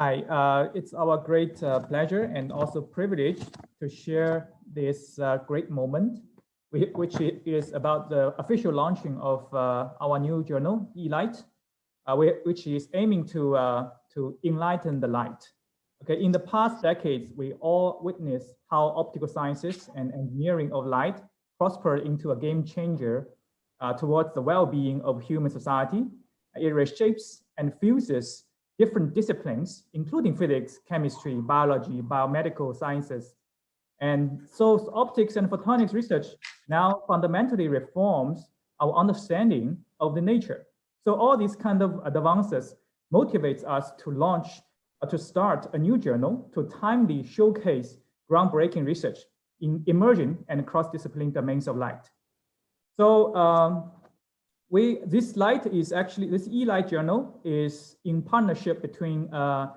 Hi, it's our great pleasure and also privilege to share this great moment, which is about the official launching of our new journal, eLight, which is aiming to enlighten the light. Okay, in the past decades, we all witnessed how optical sciences and engineering of light prospered into a game changer towards the well-being of human society. It reshapes and fuses different disciplines, including physics, chemistry, biology, biomedical sciences. And so optics and photonics research now fundamentally reforms our understanding of the nature. So all these kind of advances motivates us to launch, to start a new journal to timely showcase groundbreaking research in emerging and cross-discipline domains of light. So this light is actually, this eLight journal is in partnership between the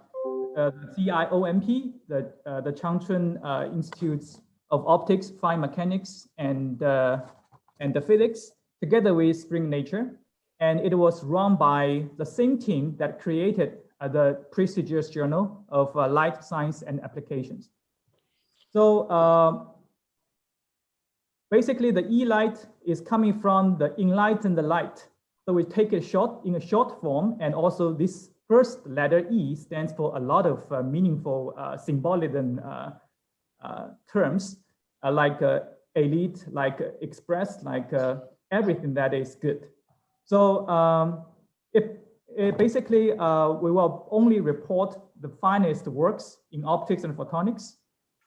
CIOMP, the Changchun Institutes of Optics, Fine Mechanics, and the Physics, together with Spring Nature. And it was run by the same team that created the prestigious Journal of Light Science and Applications. So basically, the eLight is coming from the enlighten the light. So we take it in a short form, and also this first letter E stands for a lot of meaningful symbolism terms, like elite, like express, like everything that is good. So basically, we will only report the finest works in optics and photonics.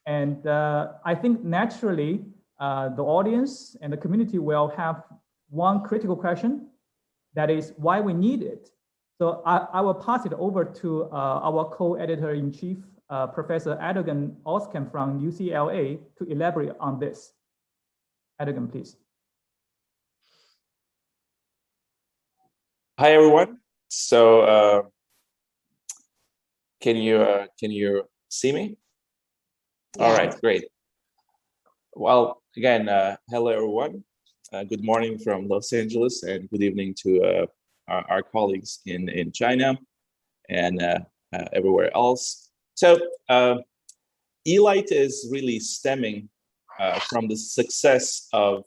And I think naturally, the audience and the community will have one critical question, that is why we need it. So I will pass it over to our co-editor-in-chief, Professor Erdogan Özkan from UCLA, to elaborate on this. Erdogan, please. Hi, everyone. So can you see me? Yeah. All right, great. Well, again, hello, everyone. Good morning from Los Angeles, and good evening to our colleagues in China and everywhere else. So eLight is really stemming from the success of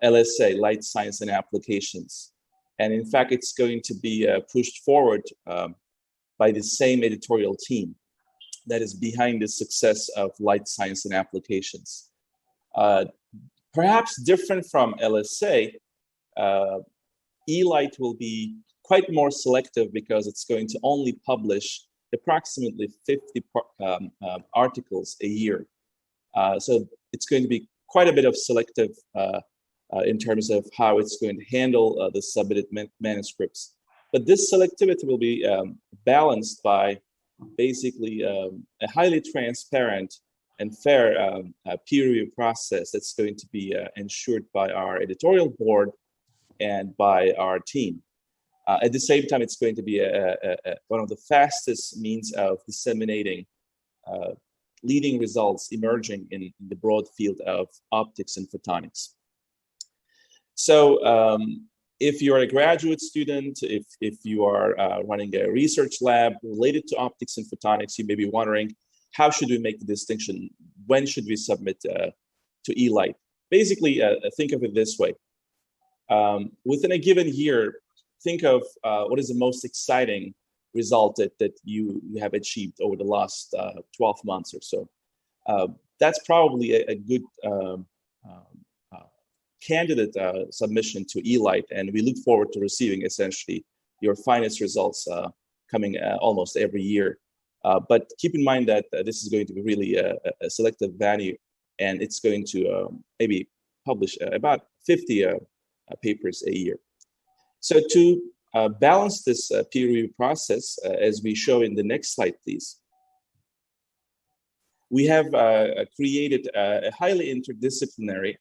LSA, Light Science and Applications. And in fact, it's going to be pushed forward by the same editorial team that is behind the success of Light Science and Applications. Perhaps different from LSA, eLight will be quite more selective because it's going to only publish approximately 50 articles a year. So it's going to be quite a bit of selective in terms of how it's going to handle the submitted manuscripts. But this selectivity will be balanced by basically a highly transparent and fair peer review process that's going to be ensured by our editorial board and by our team. At the same time, it's going to be one of the fastest means of disseminating leading results emerging in the broad field of optics and photonics. So if you're a graduate student, if you are running a research lab related to optics and photonics, you may be wondering, how should we make the distinction? When should we submit to eLight? Basically, think of it this way. Within a given year, think of what is the most exciting result that you have achieved over the last 12 months or so. That's probably a good candidate submission to eLight, and we look forward to receiving essentially your finest results coming almost every year. But keep in mind that this is going to be really a selective value, and it's going to maybe publish about 50 papers a year. So to balance this peer review process, as we show in the next slide, please, we have created a highly interdisciplinary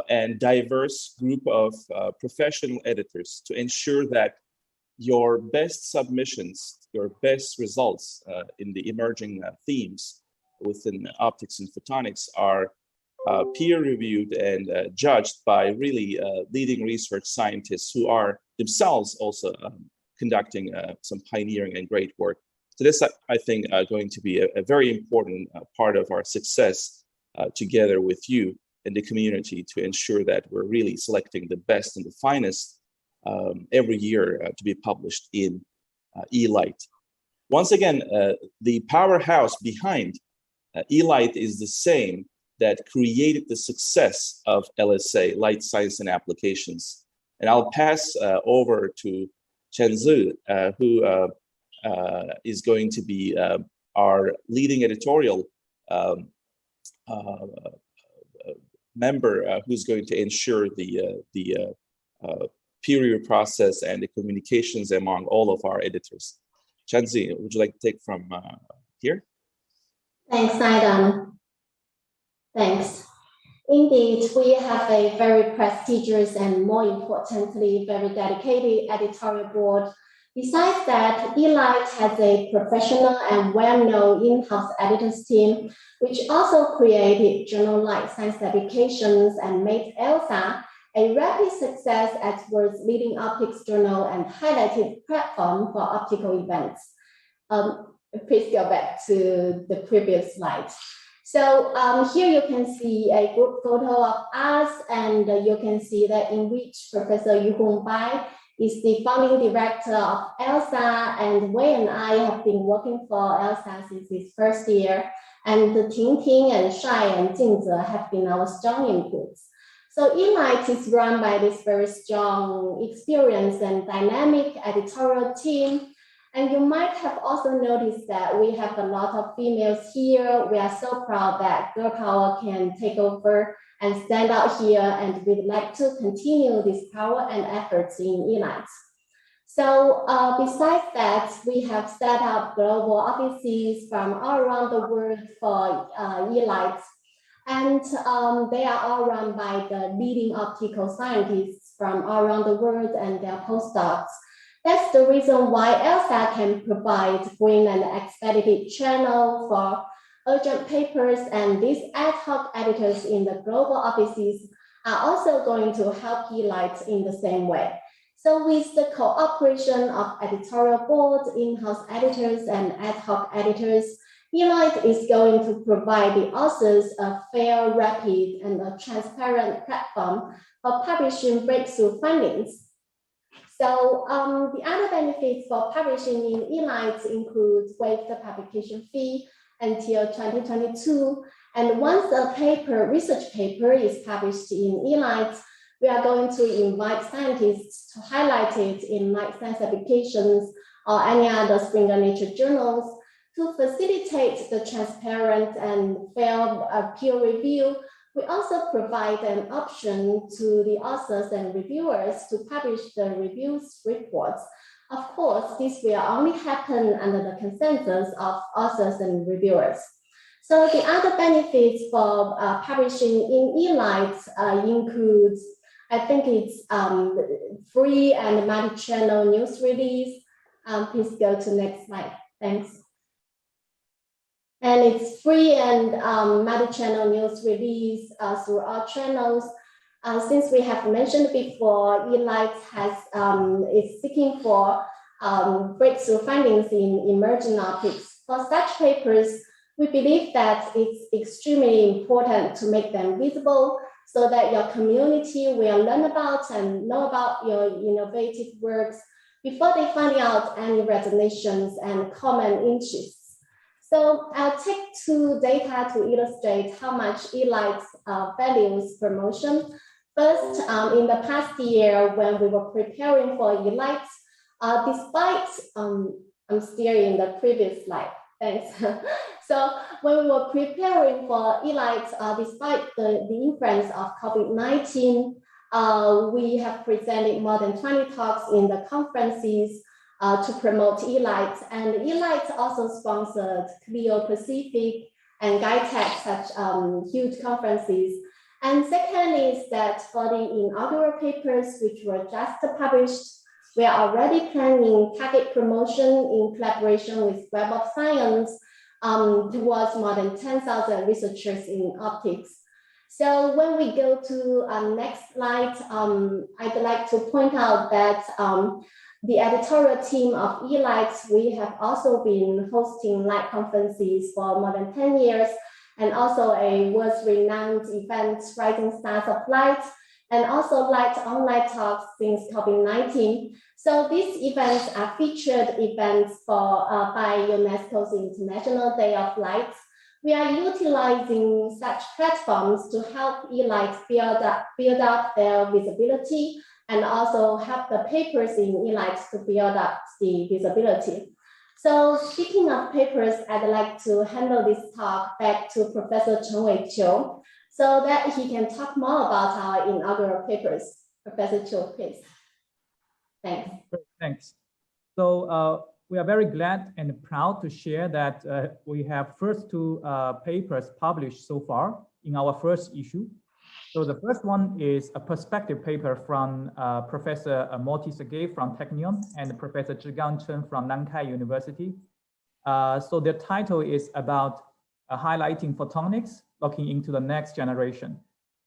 and diverse group of professional editors to ensure that your best submissions, your best results in the emerging themes within optics and photonics are peer-reviewed and judged by really leading research scientists who are themselves also conducting some pioneering and great work. So this, I think, going to be a very important part of our success together with you in the community to ensure that we're really selecting the best and the finest every year to be published in eLight. Once again, the powerhouse behind eLight is the same that created the success of LSA, Light Science and Applications. And I'll pass over to Chenzi, who is going to be our leading editorial member, who's going to ensure the peer review process and the communications among all of our editors. Chenzi, would you like to take from here? Thanks, Aidan. Thanks. Indeed, we have a very prestigious and, more importantly, very dedicated editorial board. Besides that, eLight has a professional and well-known in-house editors team, which also created journal Light Science Applications and made ELSA a rapid success as world's leading optics journal and highlighted platform for optical events. Please go back to the previous slide. So here you can see a group photo of us, and you can see that in which Professor Yu Hong Bai is the founding director of ELSA, and Wei and I have been working for ELSA since its first year, and Ting Ting and Shai and Jingze have been our strong inputs. So eLight is run by this very strong, experienced and dynamic editorial team. And you might have also noticed that we have a lot of females here. We are so proud that girl power can take over and stand out here, and we'd like to continue this power and efforts in eLight. So besides that, we have set up global offices from all around the world for eLight. And they are all run by the leading optical scientists from all around the world and their postdocs. That's the reason why ELSA can provide green and expedited channel for urgent papers, and these ad hoc editors in the global offices are also going to help eLight in the same way. So with the cooperation of editorial board, in-house editors, and ad hoc editors, eLight is going to provide the authors a fair, rapid, and a transparent platform for publishing breakthrough findings. So the other benefits for publishing in eLight include waive the publication fee until 2022. And once a research paper is published in eLight, we are going to invite scientists to highlight it in Light Science Applications or any other Springer Nature journals to facilitate the transparent and fair peer review. We also provide an option to the authors and reviewers to publish the reviews reports. Of course, this will only happen under the consensus of authors and reviewers. So the other benefits for publishing in eLight includes, I think it's free and multi-channel news release. Please go to next slide. Thanks. And it's free and multi-channel news release through our channels. Since we have mentioned before, eLight is seeking for breakthrough findings in emerging optics. For such papers, we believe that it's extremely important to make them visible so that your community will learn about and know about your innovative works before they find out any resonations and common interests. So I'll take two data to illustrate how much eLight values promotion. First, in the past year when we were preparing for eLight, despite, I'm still in the previous slide, thanks. So when we were preparing for eLight, despite the influence of COVID-19, we have presented more than 20 talks in the conferences to promote eLight, and eLight also sponsored Clio Pacific and GuideTech, such huge conferences. And second is that for the inaugural papers, which were just published, we are already planning target promotion in collaboration with Web of Science towards more than 10,000 researchers in optics. So when we go to next slide, I'd like to point out that The editorial team of eLight, we have also been hosting light conferences for more than 10 years, and also a world-renowned event, Rising Stars of Light, and also Light online talks since COVID-19. So these events are featured events by UNESCO's International Day of Light. We are utilizing such platforms to help eLight build up their visibility and also help the papers in eLight to build up the visibility. So speaking of papers, I'd like to handle this talk back to Professor Chen Wei-Qiu so that he can talk more about our inaugural papers. Professor Qiu, please. Thanks. Thanks. So we are very glad and proud to share that we have first two papers published so far in our first issue. So the first one is a perspective paper from Professor Morty Sergey from Technion and Professor Zhigang Chen from Nankai University. So the title is about highlighting photonics, looking into the next generation.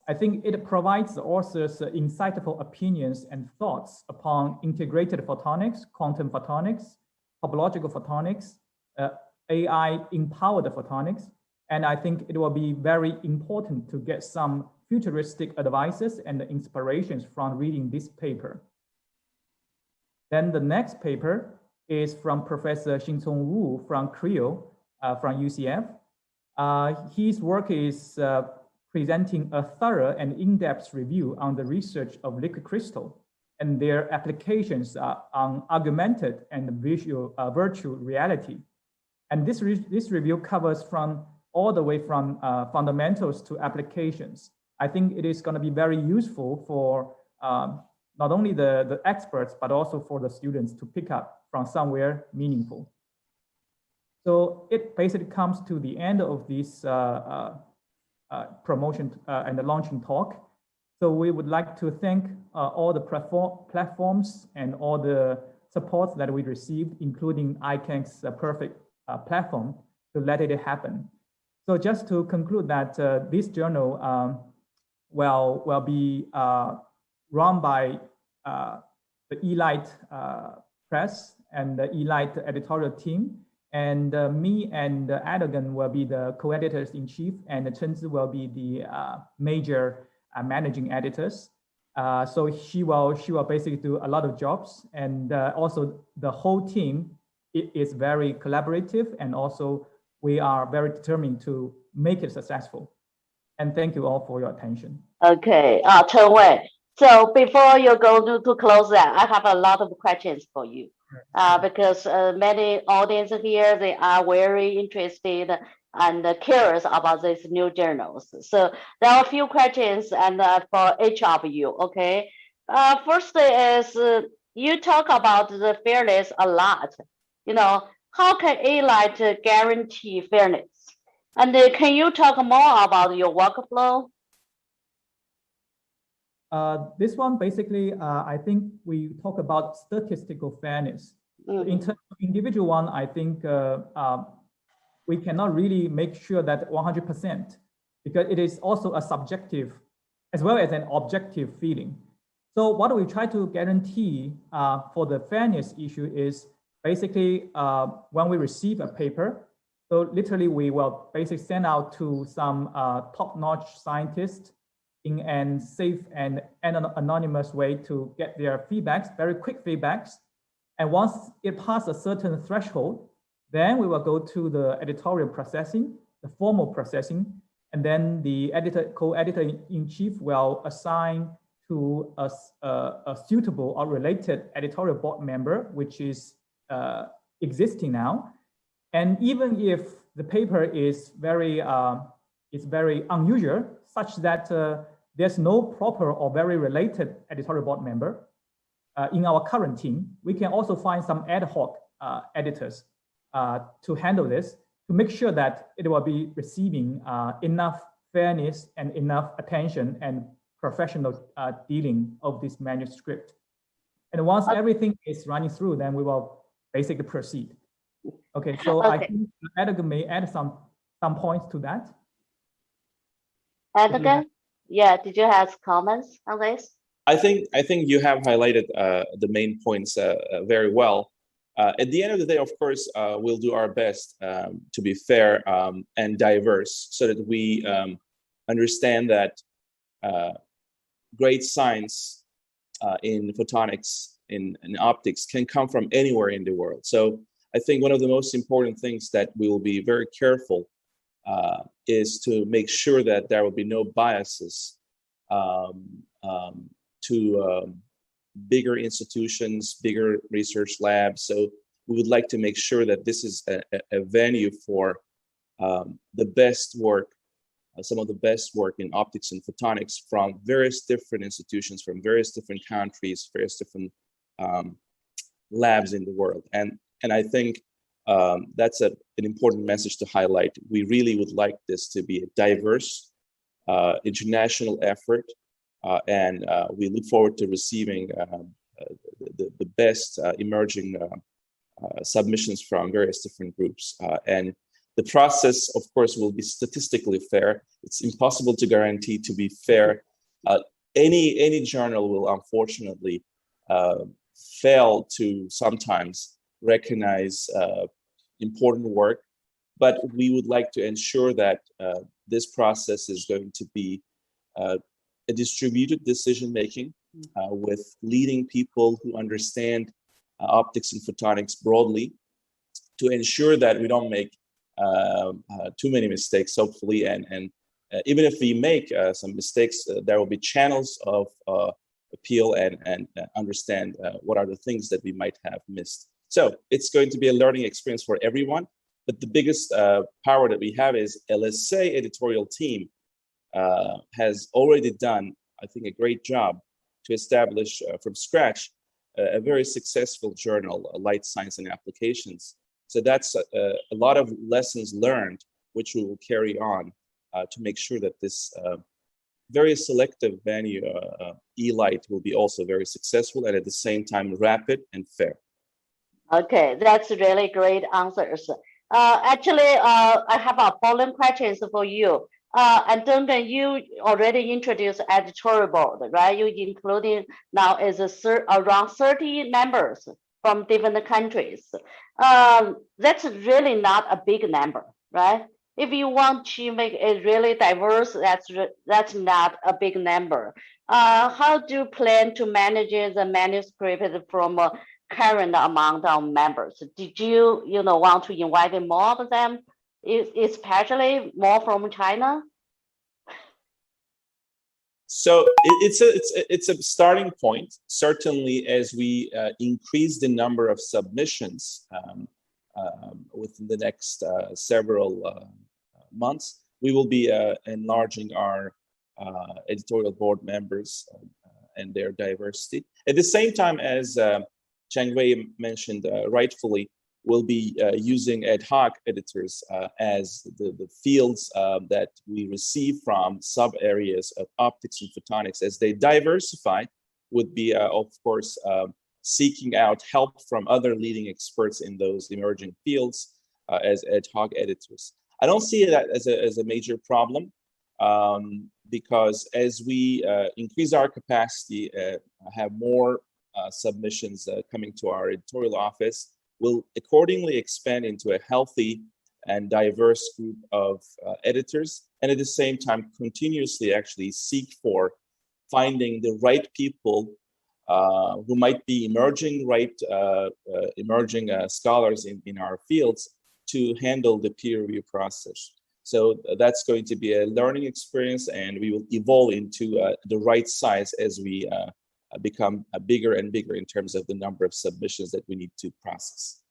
I think it provides the authors insightful opinions and thoughts upon integrated photonics, quantum photonics, topological photonics, AI-empowered photonics. And I think it will be very important to get some futuristic advices and inspirations from reading this paper. Then the next paper is from Professor Xinchong Wu from CREO, from UCF. His work is presenting a thorough and in-depth review on the research of liquid crystal and their applications on augmented and virtual reality. And this review covers from all the way from fundamentals to applications. I think it is going to be very useful for not only the experts, but also for the students to pick up from somewhere meaningful. So it basically comes to the end of this promotion and the launching talk. So we would like to thank all the platforms and all the supports that we received, including iCANX perfect platform to let it happen. So just to conclude that this journal will be run by the eLight Press and the eLight editorial team. And me and Erdogan will be the co-editors in chief, and Chen Zi will be the major managing editors. So she will basically do a lot of jobs, and also the whole team is very collaborative, and also we are very determined to make it successful. And thank you all for your attention. Okay, Chen Wei. So before you go to close that, I have a lot of questions for you. Because many audience here, they are very interested and curious about these new journals. So there are a few questions and for each of you, okay? First is, you talk about the fairness a lot. You know, how can eLight guarantee fairness? And can you talk more about your workflow? This one, basically, I think we talk about statistical fairness. Mm-hmm. In terms of individual one, I think we cannot really make sure that 100%, because it is also a subjective as well as an objective feeling. So what we try to guarantee for the fairness issue is basically when we receive a paper, so literally we will basically send out to some top-notch scientists in a safe and anonymous way to get their feedbacks, very quick feedbacks. And once it passes a certain threshold, then we will go to the editorial processing, the formal processing, and then the co-editor-in-chief will assign to a suitable or related editorial board member, which is existing now. And even if the paper is very unusual, such that there's no proper or very related editorial board member in our current team, we can also find some ad hoc editors to handle this, to make sure that it will be receiving enough fairness and enough attention and professional dealing of this manuscript. And once everything is running through, then we will basically proceed. Okay, so I think Erdogan may add some points to that. Erdogan, yeah, did you have comments on this? I think you have highlighted the main points very well. At the end of the day, of course, we'll do our best to be fair and diverse, so that we understand that great science in photonics, in optics, can come from anywhere in the world. So I think one of the most important things that we will be very careful is to make sure that there will be no biases to bigger institutions, bigger research labs. So we would like to make sure that this is a venue for the best work, some of the best work in optics and photonics from various different institutions, from various different countries, various different labs in the world. And I think that's an important message to highlight. We really would like this to be a diverse international effort. And we look forward to receiving the best emerging submissions from various different groups. And the process, of course, will be statistically fair. It's impossible to guarantee to be fair. Any journal will unfortunately fail to sometimes recognize important work, but we would like to ensure that this process is going to be a distributed decision-making with leading people who understand optics and photonics broadly, to ensure that we don't make too many mistakes, hopefully, and even if we make some mistakes, there will be channels of appeal and understand what are the things that we might have missed. So it's going to be a learning experience for everyone, but the biggest power that we have is LSA editorial team has already done, I think, a great job to establish from scratch a very successful journal, Light Science and Applications. So that's a lot of lessons learned, which we will carry on to make sure that this very selective venue, eLight, will be also very successful and at the same time rapid and fair. Okay, that's really great answers. Actually, I have a following questions for you. And Duncan, you already introduced editorial board, right? You including now is around 30 members from different countries. That's really not a big number, right? If you want to make it really diverse, that's not a big number. How do you plan to manage the manuscript from a current amount of members? Did you want to invite more of them, especially more from China? So it's a starting point. Certainly, as we increase the number of submissions within the next several months, we will be enlarging our editorial board members and their diversity. At the same time, as Chang Wei mentioned rightfully, we'll be using ad hoc editors as the fields that we receive from sub areas of optics and photonics. As they diversify, would be, of course, seeking out help from other leading experts in those emerging fields as ad hoc editors. I don't see that as a major problem, because as we increase our capacity, have more submissions coming to our editorial office, will accordingly expand into a healthy and diverse group of editors, and at the same time continuously actually seek for finding the right people who might be emerging scholars in our fields to handle the peer review process. So that's going to be a learning experience, and we will evolve into the right size as we become bigger and bigger in terms of the number of submissions that we need to process.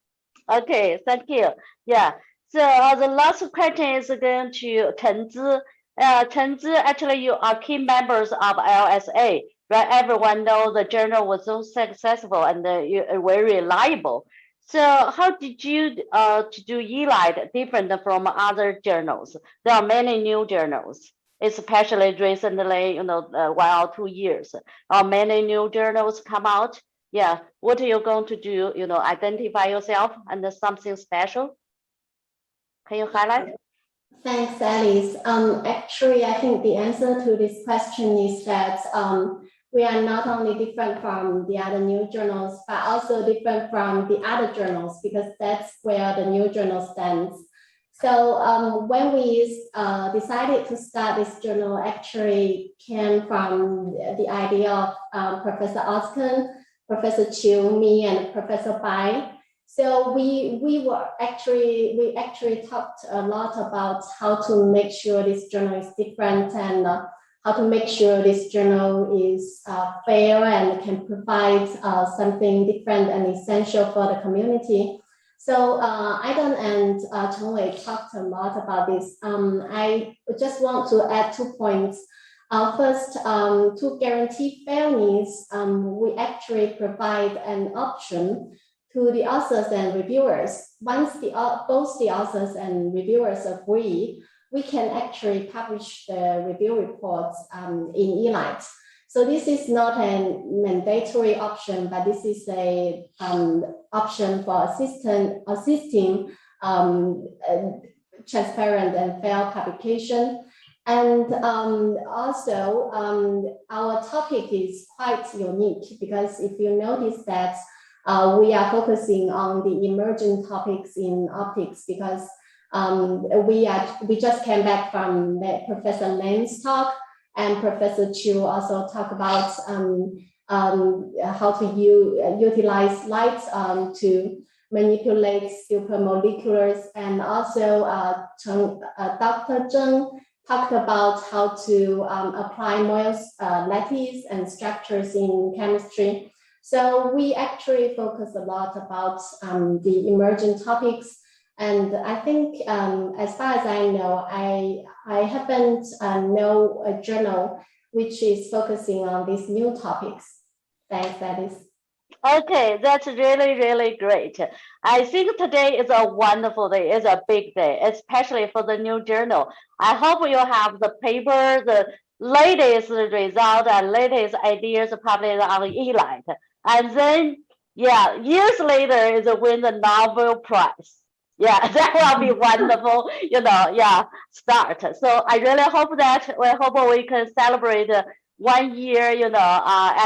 Okay, thank you. Yeah, so the last question is going to Chen Zi. Chen Zi, actually you are key members of LSA, right? Everyone knows the journal was so successful and very reliable. So how did you to do eLight different from other journals? There are many new journals, especially recently, 1 or 2 years. Many new journals come out. Yeah, what are you going to do? Identify yourself and something special. Can you highlight? Thanks, Alice. Actually, I think the answer to this question is that we are not only different from the other new journals, but also different from the other journals, because that's where the new journal stands. So when we decided to start this journal, actually came from the idea of Professor Oskin, Professor Chiu, me, and Professor Bai. So we actually talked a lot about how to make sure this journal is different, and how to make sure this journal is fair and can provide something different and essential for the community. So Aidan and Chen Wei talked a lot about this. I just want to add 2 points. First, to guarantee fairness, we actually provide an option to the authors and reviewers. Once both the authors and reviewers agree, we can actually publish the review reports in eLight. So this is not a mandatory option, but this is a option for assisting transparent and fair publication. And also, our topic is quite unique, because if you notice that we are focusing on the emerging topics in optics, because we just came back from Professor Len's talk, and Professor Chiu also talked about how to utilize light to manipulate supermoleculars, and also Dr. Zheng talked about how to apply Moyle's lattice and structures in chemistry. So we actually focus a lot about the emerging topics. And I think, as far as I know, I haven't know a journal which is focusing on these new topics. Thanks, Alice. Okay, that's really, really great. I think today is a wonderful day. It's a big day, especially for the new journal. I hope you have the paper, the latest result and latest ideas published on eLight. And then, yeah, years later is win the Nobel Prize. Yeah, that will be wonderful, start. So I really hope that we can celebrate 1 year,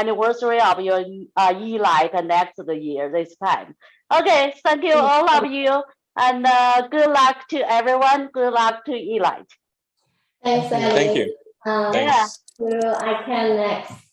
anniversary of your eLight next year, this time. Okay, thank you all of you, and good luck to everyone. Good luck to eLight. Thanks, Alice. Thank you. Yeah, to iCANX.